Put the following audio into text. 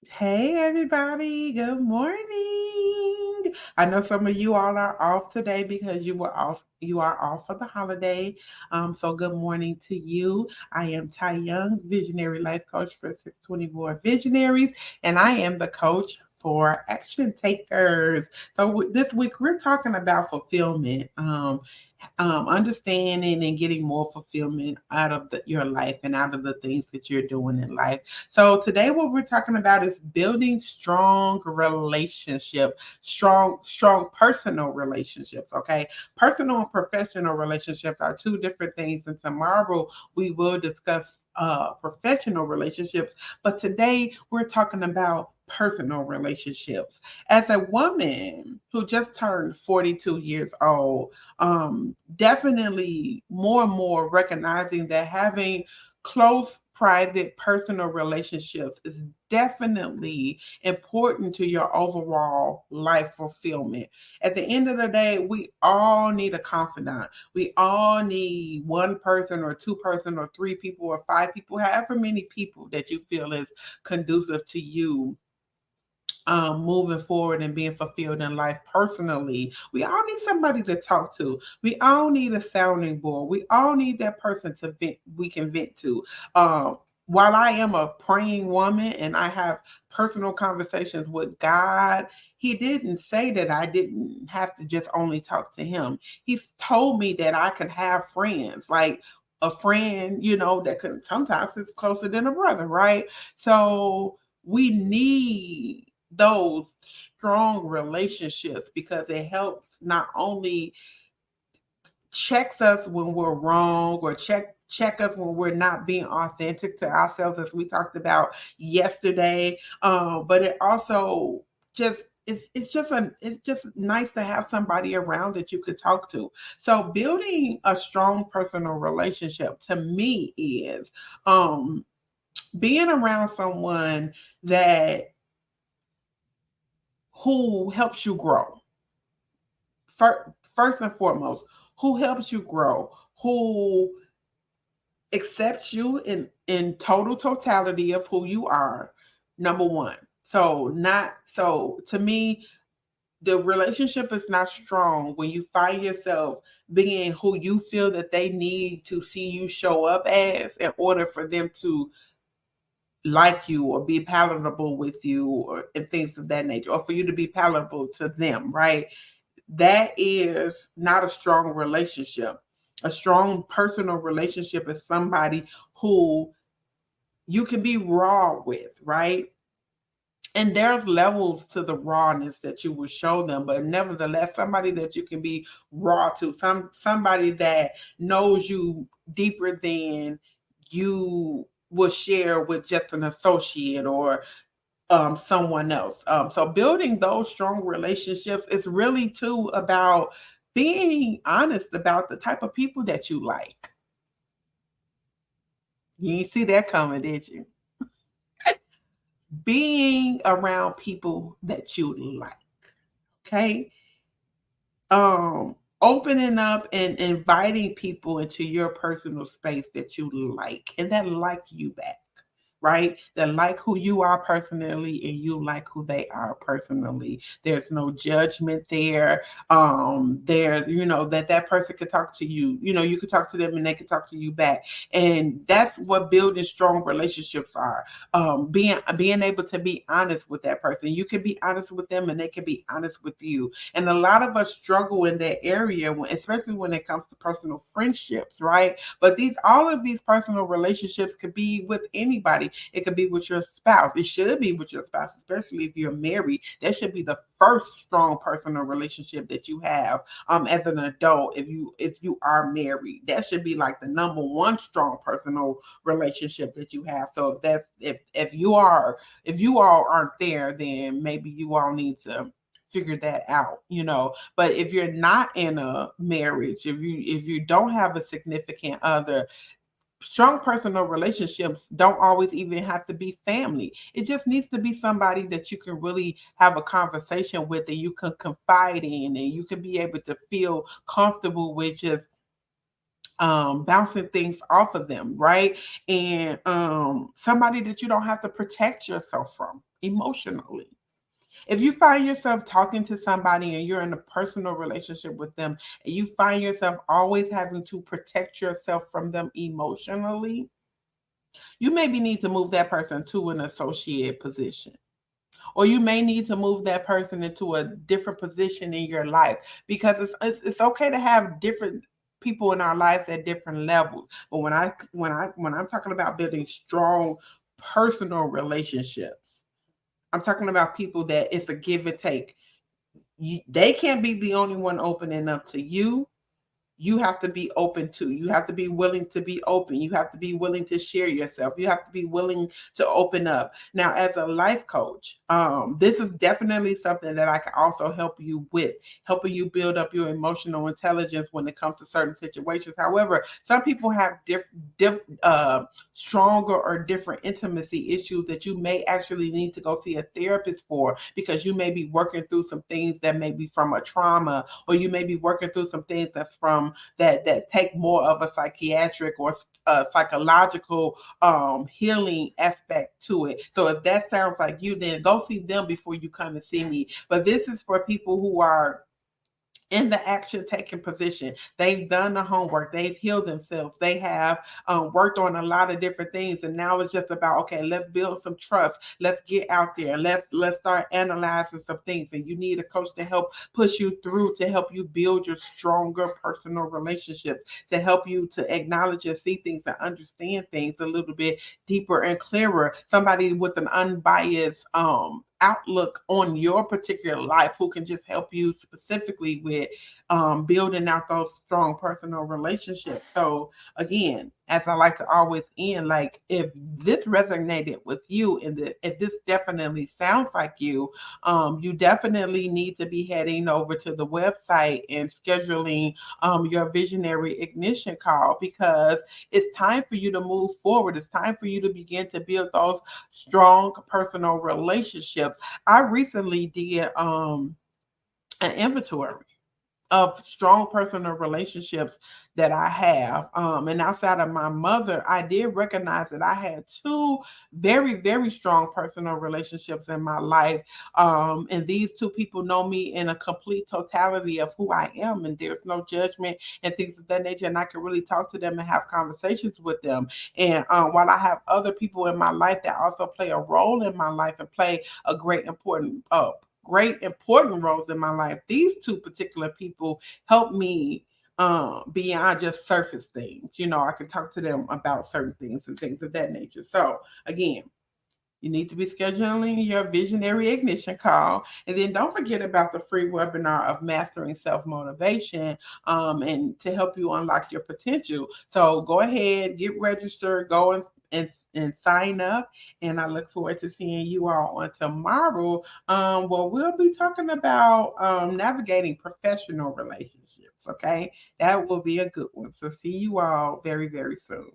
Hey everybody, good morning. I know some of you all are off today because you are off for the holiday. So good morning to you. I am Ty Young, visionary life coach for 624 Visionaries, and I am the coach for action takers. So this week we're talking about fulfillment. Understanding and getting more fulfillment out of your life and out of the things that you're doing in life. So today what we're talking about is building strong relationship, strong personal relationships, okay? Personal and professional relationships are two different things, and tomorrow we will discuss professional relationships, but today we're talking about personal relationships. As a woman who just turned 42 years old, definitely more and more recognizing that having close, private, personal relationships is definitely important to your overall life fulfillment. At the end of the day, we all need a confidant. We all need one person or two person or three people or five people, however many people that you feel is conducive to you moving forward and being fulfilled in life personally. We all need somebody to talk to. We all need a sounding board. We all need that person to vent. We can vent to. While I am a praying woman and I have personal conversations with God, He didn't say that I didn't have to just only talk to Him. He's told me that I can have friends, like a friend, that can sometimes it's closer than a brother, right? So we need those strong relationships because it helps not only checks us when we're wrong or check us when we're not being authentic to ourselves, as we talked about yesterday, but it also just it's just nice to have somebody around that you could talk to. So building a strong personal relationship to me is being around someone that who helps you grow. First and foremost, who helps you grow, who accepts you in total totality of who you are. Number one. So not so to me, the relationship is not strong when you find yourself being who you feel that they need to see you show up as in order for them to like you or be palatable with you or and things of that nature, or for you to be palatable to them, right? That is not a strong relationship. A strong personal relationship is somebody who you can be raw with, right? And there's levels to the rawness that you will show them, but nevertheless, somebody that you can be raw to, somebody that knows you deeper than you will share with just an associate or someone else. So building those strong relationships is really too about being honest about the type of people that you like. You didn't see that coming, did you? Being around people that you like. Okay. Opening up and inviting people into your personal space that you like and that like you back, right? That like who you are personally and you like who they are personally. There's no judgment there. There's, that person could talk to you. You could talk to them and they could talk to you back. And that's what building strong relationships are. Being able to be honest with that person. You can be honest with them and they can be honest with you. And a lot of us struggle in that area, especially when it comes to personal friendships, right? But all of these personal relationships could be with anybody. It could be with your spouse. It should be with your spouse, especially if you're married. That should be the first strong personal relationship that you have as an adult. If you are married, that should be like the number one strong personal relationship that you have. So if you all aren't there, then maybe you all need to figure that out. But if you're not in a marriage, if you don't have a significant other, strong personal relationships don't always even have to be family. It just needs to be somebody that you can really have a conversation with and you can confide in and you can be able to feel comfortable with just bouncing things off of them, right? And somebody that you don't have to protect yourself from emotionally. If you find yourself talking to somebody and you're in a personal relationship with them and you find yourself always having to protect yourself from them emotionally, you maybe need to move that person to an associate position. Or you may need to move that person into a different position in your life, because it's okay to have different people in our lives at different levels. But when I'm talking about building strong personal relationships, I'm talking about people that it's a give and take. They can't be the only one opening up to you. You have to be open to. You have to be willing to be open. You have to be willing to share yourself. You have to be willing to open up. Now, as a life coach, this is definitely something that I can also help you with, helping you build up your emotional intelligence when it comes to certain situations. However, some people have stronger or different intimacy issues that you may actually need to go see a therapist for, because you may be working through some things that may be from a trauma, or you may be working through some things that's from that take more of a psychiatric or psychological healing aspect to it. So if that sounds like you, then go see them before you come and see me. But this is for people who are in the action taking position. They've done the homework. They've healed themselves. They have worked on a lot of different things, and now it's just about, okay, let's build some trust. Let's get out there. Let's start analyzing some things. And you need a coach to help push you through, to help you build your stronger personal relationships, to help you to acknowledge and see things and understand things a little bit deeper and clearer. Somebody with an unbiased outlook on your particular life, who can just help you specifically with building out those strong personal relationships. So again, as I like to always end, like, if this resonated with you and if this definitely sounds like you definitely need to be heading over to the website and scheduling your visionary ignition call, because it's time for you to move forward. It's time for you to begin to build those strong personal relationships. I recently did an inventory of strong personal relationships that I have. And outside of my mother, I did recognize that I had two very, very strong personal relationships in my life. And these two people know me in a complete totality of who I am, and there's no judgment and things of that nature. And I can really talk to them and have conversations with them. And while I have other people in my life that also play a role in my life and play a great important roles in my life, these two particular people help me beyond just surface things. I can talk to them about certain things and things of that nature. So again, you need to be scheduling your visionary ignition call. And then don't forget about the free webinar of mastering self motivation, and to help you unlock your potential. So go ahead, get registered, go and sign up. And I look forward to seeing you all on tomorrow. Well, we'll be talking about navigating professional relationships. Okay, that will be a good one. So see you all very, very soon.